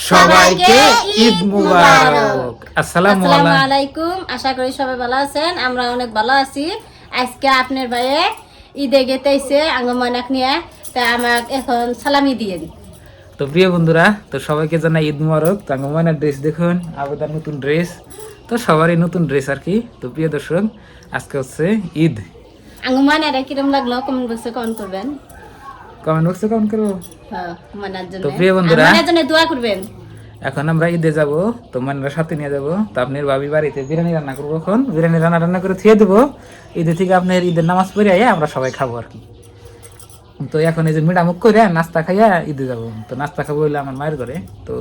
সবাইকে ঈদ মুবারক। আসসালামু আলাইকুম। আশা করি সবাই ভালো আছেন, আমরা অনেক ভালো আছি। আজকে আপনার ভাইয়ে ঈদে গেতেছে আঙ্গমানাক নিয়ে, তা আমাক এখন সালামি দিয়ে দিই। তো প্রিয় বন্ধুরা, তো সবাইকে জানাই ঈদ মুবারক। তো আঙ্গমানার ড্রেস দেখুন, আবেদার নতুন ড্রেস, তো সবারই নতুন ড্রেস আর কি। তো প্রিয় দর্শক, আজকে হচ্ছে ঈদ। আঙ্গমানারে কিরম লাগলো কমেন্ট বক্সে কমেন্ট করবেন। কমেন্ট বক্সে কমেন্ট করবো। হ্যাঁ, মানার জন্য, তো প্রিয় বন্ধুরা, মানার জন্য দোয়া করবেন। এখন আমরা ঈদে যাব, তো মানরা সাথে নিয়ে যাব। তো আপনার ভাবি বাড়িতে বিরিয়ানি রান্না করবো, এখন বিরিয়ানি রান্না করে থুয়ে দেবো। ঈদে থেকে আপনার ঈদের নামাজ পড়ে আইয়া আমরা সবাই খাবো আর কি। তো এখন এই যে মিডামুখ করে নাস্তা খাইয়া ঈদে যাবো। তো নাস্তা খাবো হইলে আমার মায়ের ঘরে, তো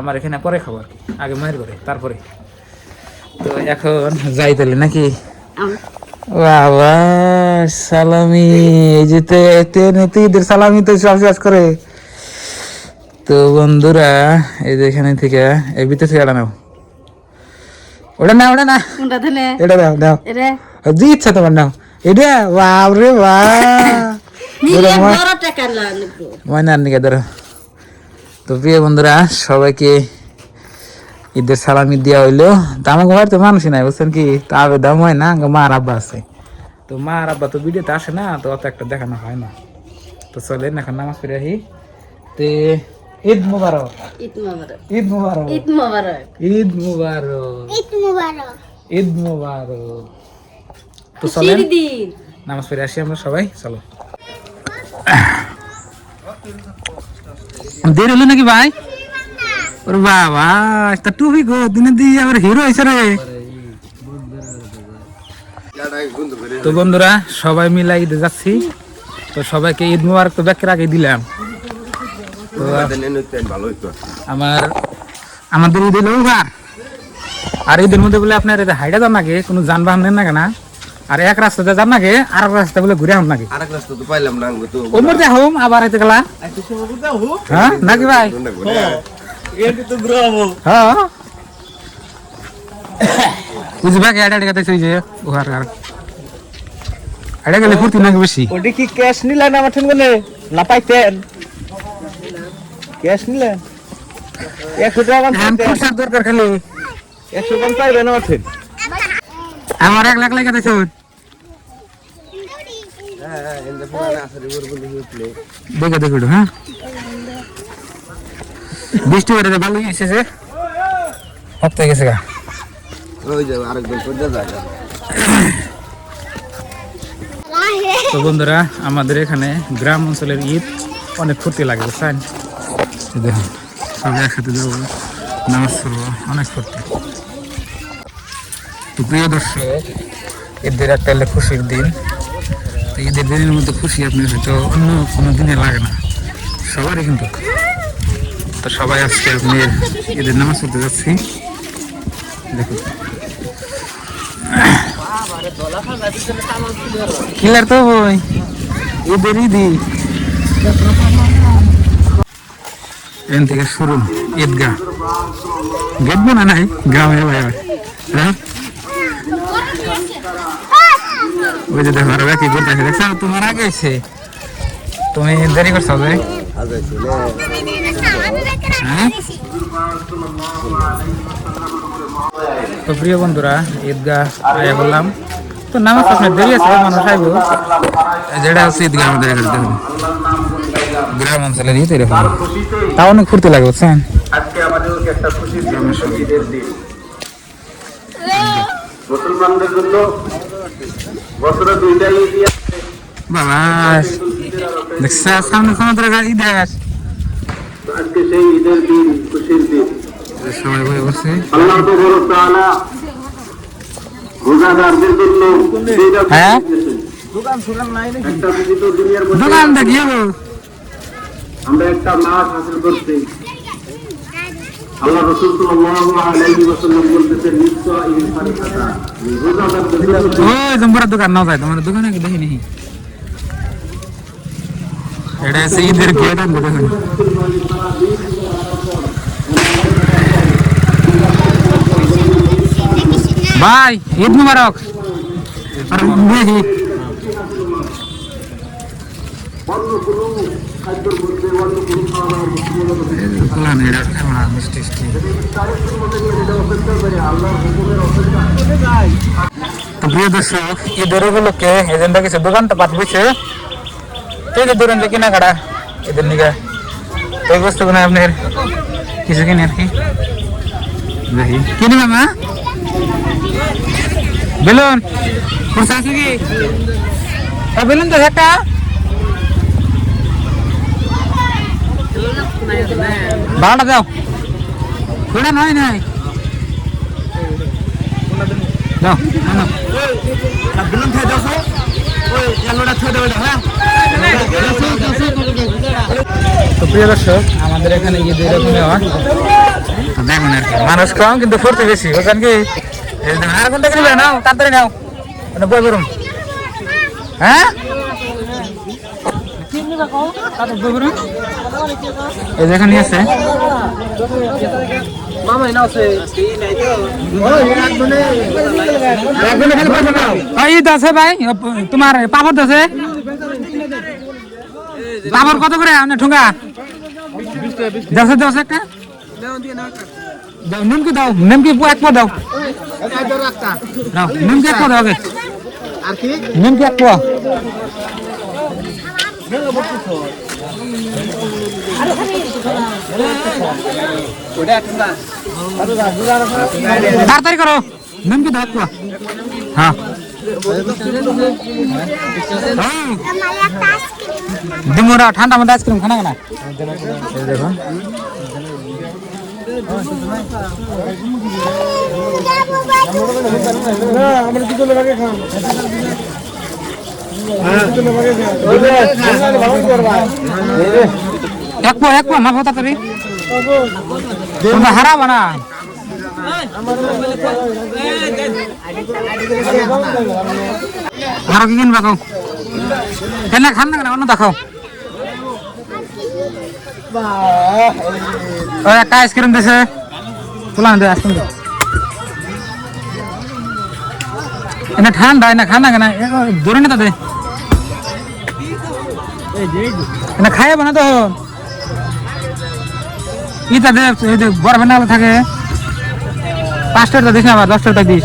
আমার এখানে পরে খাবো আর কি, আগে মায়ের ঘরে তারপরে। তো এখন যাই তাহলে নাকি। বাবা সালামি, এই যে ঈদের সালামি তো সব শেষ করে। তো বন্ধুরা, এই যে এখানে থেকে এই ভিতর থেকে এটা নাও, ওটা না ওটা না, এটা দাও দাও, জি ইচ্ছা তোমার নাও এটা। বাবরে ময়নার নিকে ধরো। তো প্রিয় বন্ধুরা, সবাইকে ঈদের সালামি দেওয়া হইলো। তো আমার ঘর তো মানুষই নাই বুঝছেন কি, তা দাম হয় না, মা আর আব্বা আছে। তো মা আর আব্বা তো ভিডিওতে আসে না, তো অত একটা দেখানো হয় না। তো চলেন এখন নামাজ পড়ে আসি। তে ঈদ মুবারক, ঈদ মুবারক, ঈদ মুবারক, ঈদ মুবারক, ঈদ মুবারক, ঈদ মুবারক, ঈদ মুবারক। তো চলেন নামাজ পড়ে আসি আমরা সবাই, চলো। দেরি হলো নাকি ভাই? ওরে বাবা, তা টুপি গো দিনে দিয়ে আবার হিরো হয়েছে রে। তো বন্ধুরা, সবাই মিলে ঈদে যাচ্ছি। তো সবাইকে ঈদ মুবারক তো ব্যাকের আগে দিলাম। তো আমাদের ঈদ হলো ওভার। আর ঈদের মধ্যে বলে আপনার হাইডা যান নাকি, কোনো যানবাহন নেন না কেন, আর এক রাস্তাতে যান নাকি, আর এক রাস্তা বলে ঘুরে আম নাকি, আরেক রাস্তা তো পাইলাম না তো ওর মধ্যে হোম আবার এতে গেলা। হ্যাঁ নাকি ভাই? হ্যাঁ বুঝবা কি আড়া আড়া দেখছি যে ওহার আর আড়া গেলে ফুর্তি নাকি বেশি। ওটি কি ক্যাশ নিলেন আমার ঠেন গেলে না পাইতেন? ক্যাশ নিলেন 100 টাকা পয়সার দরকার খালি 100 টাকা পাইবেন আমার ঠেন। আমার 1 লাখ লাগে দেখো। দেখো দেখো হ্যাঁ, বৃষ্টি করে ভালো এসেছে, হতে গেছে গা। ওই যে আরেকজন পড়ে যায়। তো বন্ধুরা, আমাদের এখানে গ্রাম অঞ্চলের ঈদ অনেক ফুর্তি লাগে বুঝছেন। দেখুন সবাই একসাথে যাবো, নামাজ পড়বো, অনেক ফুর্তি। তো প্রিয় দর্শক, ঈদের একটা হলে খুশির দিন। তো ঈদের দিনের মধ্যে খুশি আপনি হয়তো অন্য কোনো দিনে লাগে না সবারই কিন্তু। তো সবাই আজকে আপনি ঈদের নামাজ পড়তে যাচ্ছি। দেখুন খেলার তো বই ঈদের ঈদি এখান থেকে শুরু ঈদগাহ। গেট বোনা নাই গ্রামে ভাই, হ্যাঁ ওই যে দেখো আরো কি করতেছে দেখছো, তোমার আগে এসে তুমি দেরি করছো যে। তো প্রিয় বন্ধুরা, ঈদগাহ আয়া বললাম, তো নামাজ আপনার দেরি আছে, মানুষ আইব। যেটা হচ্ছে ঈদগাহ আমাদের এখানে দেখুন গ্রাম অঞ্চলের ঈদ এরকম, তাও অনেক ফুর্তি লাগে বুঝছেন। মুসলমানদের জন্য বছরে 2টা ঈদ আছে বাবা, দেখছ সামনে সমুদ্র ঈদ আস। আজকে সেই ঈদের দিন, খুশির দিন। সবাই বই বসে আল্লাহ তাআলা রোজাদারদের জন্য হ্যাঁ দোকান সুগান নাই নাকি? একটা পবিত্র দুনিয়ার মধ্যে দোকান দেখিও আমরা একটা মাস হাসিল করতে। আল্লাহ রাসূল সাল্লাল্লাহু আলাইহি ওয়াসাল্লাম বলতেছেন, নিশ্চয় ঈদ ফারিহাতা রোজাদারদের জন্য। ওই তোমার দোকান নাও যায়, তোমার দোকানে কি দেখি নাকি এটা সেই ঈদের গেট আনবো দেখুন। ভাই ঈদ মুবারক। আর দেখি মিষ্টি মিষ্টি। তো প্রিয় দর্শক, ঈদের উপলক্ষে এজেন্ডা কিছু দোকানটা পাত বসে এই যে ধরেন যে কেনাকাটা এদের নিকা এই বস্তুগুলো আপনার কিছু কিনে আর কি দেখি কিনে মামা বেলুন খরচা আছে কি বেলুন তো একটা ভাড়াটা দাও ওটা নয় নাই দাও না বেলুন খেয়ে দাও ওই এলোটা ছেড়ে দাও হ্যাঁ। তো প্রিয় দর্শক, আমাদের এখানে ঈদের এরকম দেখুন আর কি মানুষ কম কিন্তু ফুর্তি বেশি বুঝলেন কি। আর কোনটা কিনবে নাও তাড়াতাড়ি নাও বই বেরুম হ্যাঁ এই যে এখানে আছে ঈদ আছে ভাই তোমার পাপড় আছে পাপড় কত করে আপনার ঠুঙ্গা দশে দশ একটা নিমকি দাও নিমকি এক পো দাও নিমকি এক পো দাও নিমকি এক পো তাড়াতাড়ি করো নিমকি দাও এক পো হ্যাঁ ডিমোরা ঠান্ডা মধ্যে আইসক্রিম খানা কেনা দেখো এক পো মাফ তাড়াতাড়ি তোমরা হারাবো না আরো কি কিনবা খাও কেন খান না কেন অন্য দেখাও একটা আইসক্রিম দিছে তোলা দে আইসক্রিম এনে ঠান্ডা এনে খান না কেন দূরে না তাদের এনে খাইব না তো ইটা দে বড় বানালে থাকে 5 টাকা দিস না আবার 10 টাকা দিস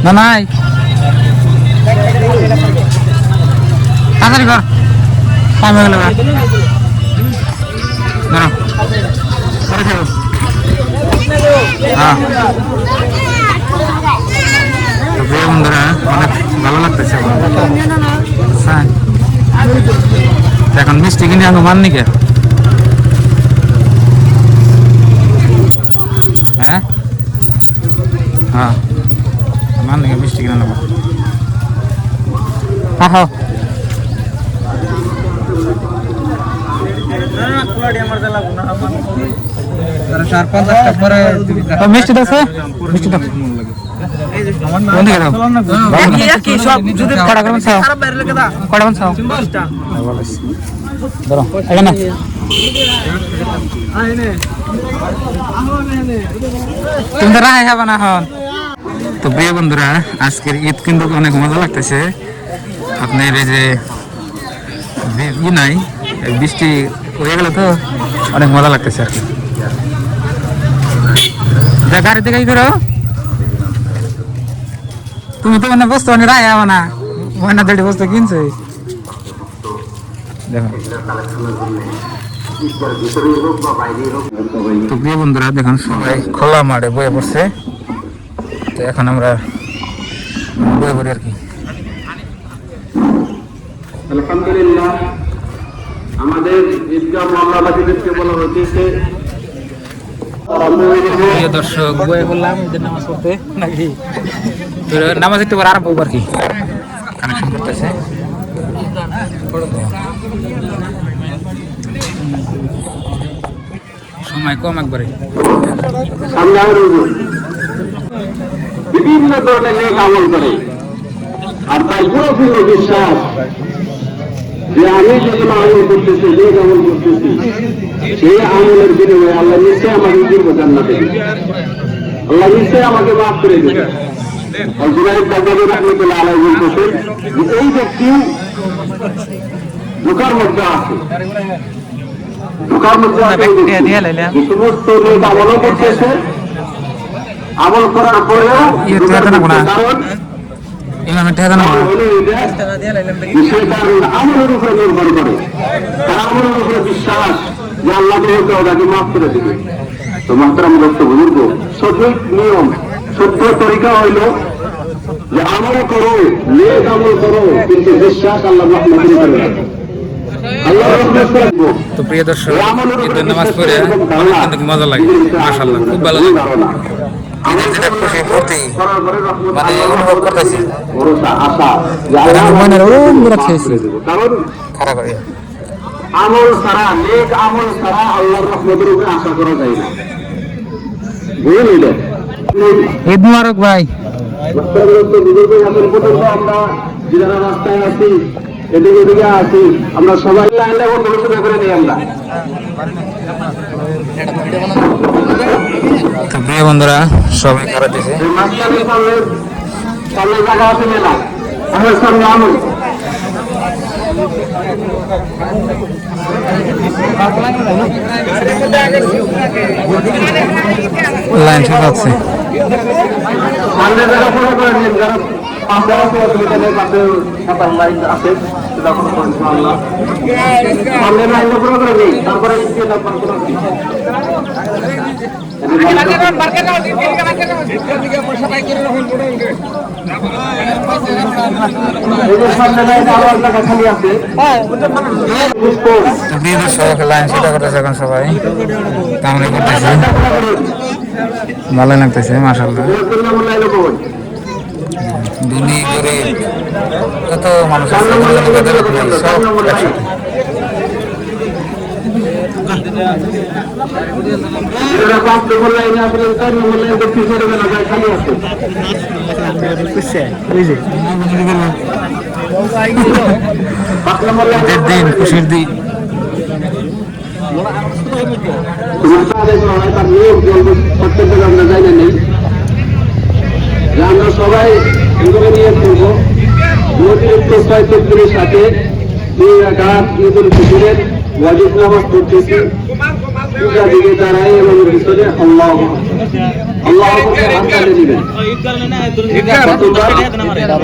না নাই তাড়াতাড়ি কর টাইম হয়ে গেল হ্যাঁ বন্ধুরা অনেক ভালো লাগতেছে এখন মিষ্টি কিনে আমি মাননি কে হ্যাঁ হ্যাঁ মান নাকি মিষ্টি কিনে নেবো হ্যাঁ মিষ্টি আছে মিষ্টি দাও তুমি রায় হবে না এখন। তো প্রিয় বন্ধুরা, আজকের ঈদ কিন্তু অনেক মজা লাগতেছে। আপনার এই যে নাই বৃষ্টি হয়ে গেল তো অনেক মজা লাগতেছে আর কি। গাড়ি থেকে কি করো তুমি তো মানে বস্তু মানে রায় হবে না ময়না দেড় বস্তু কিনছো দেখো। তো প্রিয় বন্ধুরা দেখুন সবাই খোলা মাঠে বয়ে পড়ছে। তো এখন আমরা বয়ে পড়ি আর কি। আলহামদুলিল্লাহ, আমাদের ঈদগাহ মহল্লাবাসীদেরকে বলা হচ্ছে প্রিয় দর্শক, বয়ে বললাম যে নামাজ পড়তে নাকি নামাজ একটু আরম্ভ আর কি কানেকশন করতেছে। সময় কম একবারে। বিভিন্ন ধরনের নেক আমল করে, আর তাই পুরোপুরি বিশ্বাস যে আমি যেগুলো আমল করতেছি, নেক আমল করতেছি, সেই আমলের বিনিময়ে আল্লাহ নিশ্চয় আমাকে দিব জান্নাতে, আল্লাহ নিশ্চয় আমাকে মাফ করে দেবে। এই ব্যক্তি ঢোকার মধ্যে আছে ঢোকার মধ্যে আছে যে সমস্ত লোক আমলও করতেছে আমল করার পরেও কারণ ইমামের টাকা না আমলের উপরে নির্ভর করে তার আমলের উপরে বিশ্বাস যে আল্লাহ ওটাকে মাফ করে দেবে। তো মাত্রাম দত্ত বুজুর্গ সঠিক নিয়ম সত্য তরিকা হইল যে আমল করো নেক আমল করো কিন্তু বিশ্বাস আল্লাহ মাফ করে দেবে। আল্লাহ রহমত করবো। তো প্রিয় দর্শক ঈদের নামাজ পড়ে অনেক কিন্তু মজা লাগে, মাশাআল্লাহ খুব ভালো লাগে। ঈদের যেটা খুশি ফুর্তি মানে অনুভব করতেছি, মনের ওরা খেয়েছি খারাপ হয়ে আমল ছাড়া নেক আমল ছাড়া আল্লাহর রহমতের উপরে আশা করা যায় না। বুঝে নিলেন? ঈদ মুবারক ভাই। এখন পর্যন্ত আমরা যারা রাস্তায় আছি এদিকে এদিকে আছি আমরা সবাই লাইন অনুষ্ঠিত করে নিই আমরা। তো প্রিয় বন্ধুরা সবাই খারাপ দিয়েছে সামনে জায়গা আছে মেলা আমার সামনে আমল লাইন ঠিক আছে। সামনে জায়গা পুরো করে নিন যারা পাশে আছে অসুবিধা নেই, পাশে সাঁতার লাইন আছে সেটা কোনো সমস্যা না। সামনে লাইন পুরো করে নিন তারপরে লাইন সেটা করতেছে এখন সবাই কামড়ে করতেছে, ভালো লাগতেছে মাশাআল্লাহ। ধনী গরিব কত মানুষ আছে সব দিন খুশির দিন। আমরা সবাই নিয়ে করবো অতিরিক্ত 6 সাথে 2 রাকাত ঈদুল ফিতরের ওয়াজিব নামাজ পড়তেছি। পূজা দিকে দাঁড়াই এবং ভিতরে আল্লাহ আল্লাহ হাত কাটে দিবেন।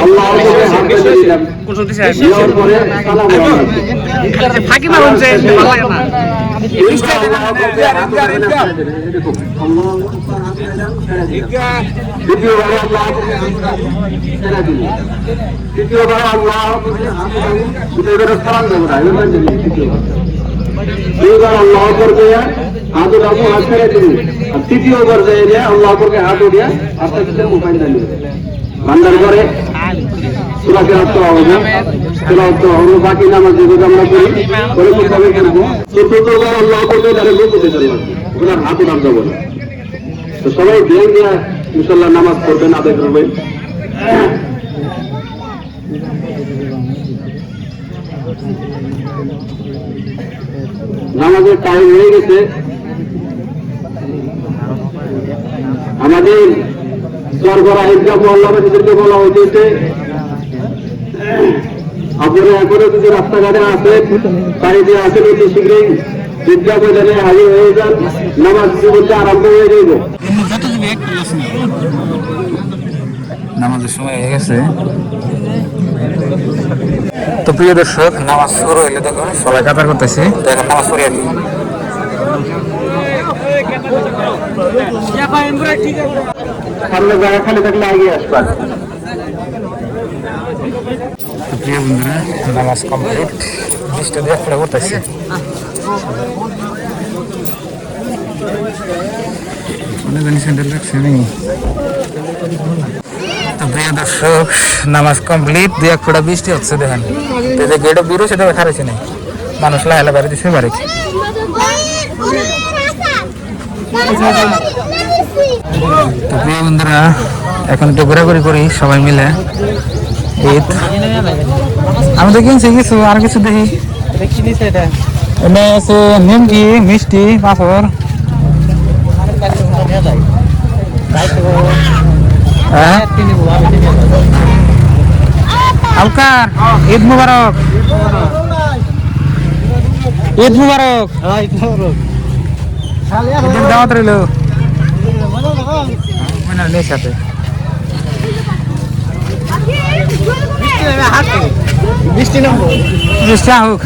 আল্লাহ হাত কাটে দিলাম পরে সালাম ফাঁকি মারুন যে দ্বিতীয়বার আল্লাহ সালাম দেবো না, দুইবার আল্লাহ করবে হাত উঠাবো হাত ছেড়ে দিবি, আর তৃতীয়বার যাই আল্লাহ করবে হাত উঠিয়া আস্তে আস্তে মোবাইল দাঁড়িয়ে ভান্ডার করে সুরা কেরাত হবে হলো বাকি নামাজ যেগুলো আমরা করি করে সবাই করবো। চতুর্থবার আল্লাহ করবে তাহলে লোক হতে পারবো ওনার হাত উঠান যাবো না। তো সবাই দিয়ে দিয়ে ইনশাল্লাহ নামাজ পড়বেন আদায় করবেন। নামাজের টাইম হয়ে গেছে। আমাদের সরবরাহ ঈদগাহ মহল্লাবাসীদেরকে বলা হয়েছে আপনারা এখনো যদি রাস্তাঘাটে আসেন বাড়িতে আসেন অতি শীঘ্রই ঈদগাহ ময়দানে হাজির হয়ে যান, নামাজ জীবনটা আরম্ভ হয়ে যাইব। নামাজের সময় হয়ে গেছে। তো প্রিয় দর্শক নামাজ শুরু হইলে দেখো সবাই কাতার করতেছে, দেখো নামাজ পড়ি আর কি। সামনে জায়গা খালি থাকলে এগিয়ে আসবেন। প্রিয় বন্ধুরা নামাজ কমপ্লিট, বৃষ্টি দিয়ে পড়ে করতেছে। স্যান্ডেল রাখছে আমি। তো প্রিয় দর্শক নামাজ কমপ্লিট, 2-1 ফোঁটা বৃষ্টি হচ্ছে দেখেন। যে গেটে বিরো সেটা খারেছে না, মানুষ লাহেলা বাড়ি দিচ্ছে বাড়ি। তো প্রিয় বন্ধুরা এখন একটু ঘোরাঘুরি করি সবাই মিলে। ঈদ আমি তো কিনছি কিছু, আর কিছু দেখি এনে আছে নিমকি মিষ্টি পাঁপড়। আলকার ঈদ মুবারক। ঈদ মুবারক। ঈদের দাওয়াত রইল মনে নেই সাথে। বৃষ্টি নামবো বৃষ্টি হোক।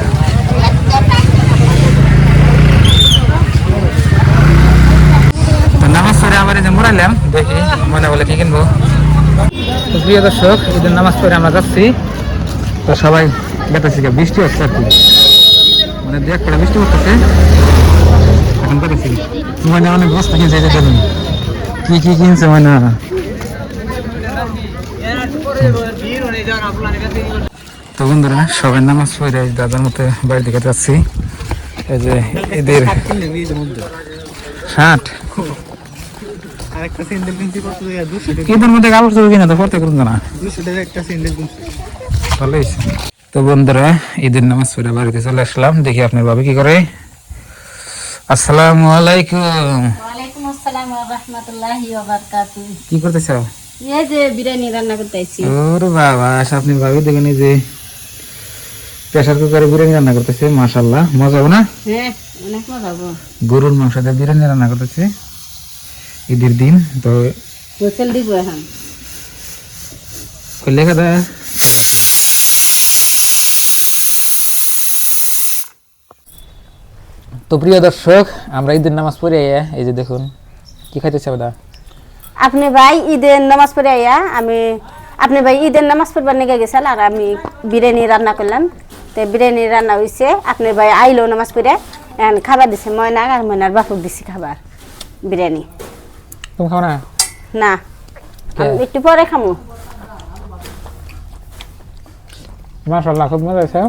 তো নামাজ পড়ে আবার এই যে মোড়াইলাম, দেখি মনে বলে কি কিনবো। তো প্রিয় দর্শক, ঈদের নামাজ পড়ে আমরা যাচ্ছি। তো সবাই গেতেছি, বৃষ্টি হচ্ছে আর কি, মানে দেখ করে বৃষ্টি হচ্ছে। এখন গেতেছি মানে অনেক বস্তা কিনছে, এটা দেখুন কি কি কিনছে মানে। তো বন্ধুরা সবাই নামাজ পড়ে দাদার মতো বাড়ির দিকে যাচ্ছি। এই যে ঈদের শার্ট, আরেকটা স্যান্ডেল কিনছি কত টাকা? 200 টাকা। ঈদের মধ্যে কাপড় চোপড় কিনা তো পড়তে করুন না, 200 টাকা একটা স্যান্ডেল কিনছি। ভালো হয়েছে। তো বন্ধুরা ঈদের নামাজ পড়ে বাড়িতে চলে আসলাম, দেখি আপনার বাবা কি করে। আসসালামু আলাইকুম। ওয়ালাইকুম আসসালাম ওয়া রাহমাতুল্লাহি ওয়া বারাকাতুহু। কি করতেছ? এই যে বিরিয়ানি রান্না করতেছি। ওরে বাবা, আপনি ভাবি দেখেন এই যে প্রেসার কুকারে বিরিয়ানি রান্না করতেছে, মাশাআল্লাহ মজা হবে না? হ্যাঁ, অনেক মজা হবে। গরুর মাংস দিয়ে বিরিয়ানি রান্না করতেছে ঈদের দিন। তো গোসল দিব এখন। কই লেখা দা। তো প্রিয় দর্শক, আমরা ঈদের নামাজ পড়ে আইয়া এই যে দেখুন কি খাইতেছে দাদা। আপনি ভাই ঈদের নামাজ পড়ে আইয়া আপনি ভাই ঈদের নামাজ পড়বার নিয়ে গেছেন, আর আমি বিরিয়ানি রান্না করলাম। তো বিরিয়ানি রান্না হয়েছে, আপনি ভাই আইলো নামাজ পড়ে এখন খাবার দিছে ময়না, আর ময়নার বাপুক দিছি খাবার বিরিয়ানি। তুমি খাও না? না, আমি একটু পরে খামু। মাশাআল্লাহ খুব মজা হয়েছে।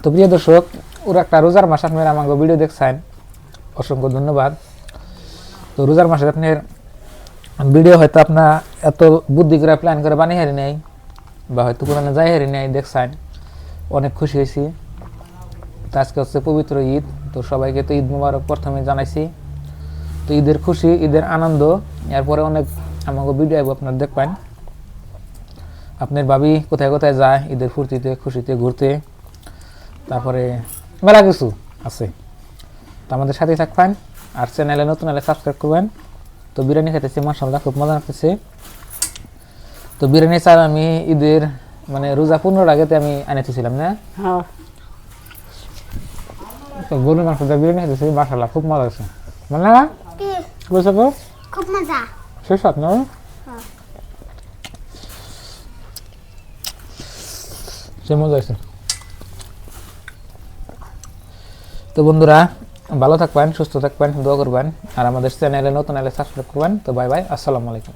তো প্রিয় দর্শক, ওরা একটা রোজার মাস আপনারা আমাকে ভিডিও দেখছেন, অসংখ্য ধন্যবাদ। তো রোজার মাসে আপনার ভিডিও হয়তো আপনার এত বুদ্ধি করে প্ল্যান করে বানিয়ে হারি নাই, বা হয়তো পুরানো যাই হারি নাই, দেখছেন অনেক খুশি হয়েছি। তো আজকে হচ্ছে পবিত্র ঈদ, তো সবাইকে তো ঈদ মুবারক প্রথমে জানাইছি। তো ঈদের খুশি, ঈদের আনন্দ, এরপরে অনেক আমাকে ভিডিও আপনার দেখবেন। আপনার ভাবি কোথায় কোথায় যায় ঈদের ফুর্তিতে খুশিতে ঘুরতে, তারপরে মেলা কিছু আছে। তো আমাদের সাথেই থাকবেন, আর চ্যানেলে নতুন হলে সাবস্ক্রাইব করবেন। তো বিরিয়ানি খেতেছি, মাশাআল্লাহ খুব মজা লাগতেছে। তো বিরিয়ানি চাল আমি ঈদের মানে রোজা 15 আগেতে আমি আনেছিলাম না। হ্যাঁ, তো গরুর মাংস দিয়ে বিরিয়ানি খেতেছি, মাশাআল্লাহ খুব মজা আছে। মানে না বুঝছো তো? খুব মজা। শেষ হাত না সে মজা আছে। তো বন্ধুরা ভালো থাকবেন, সুস্থ থাকবেন, দোয়া করবেন, আর আমাদের চ্যানেলে নতুন হলে সাবস্ক্রাইব করবেন। তো বাই বাই, আসসালামু আলাইকুম।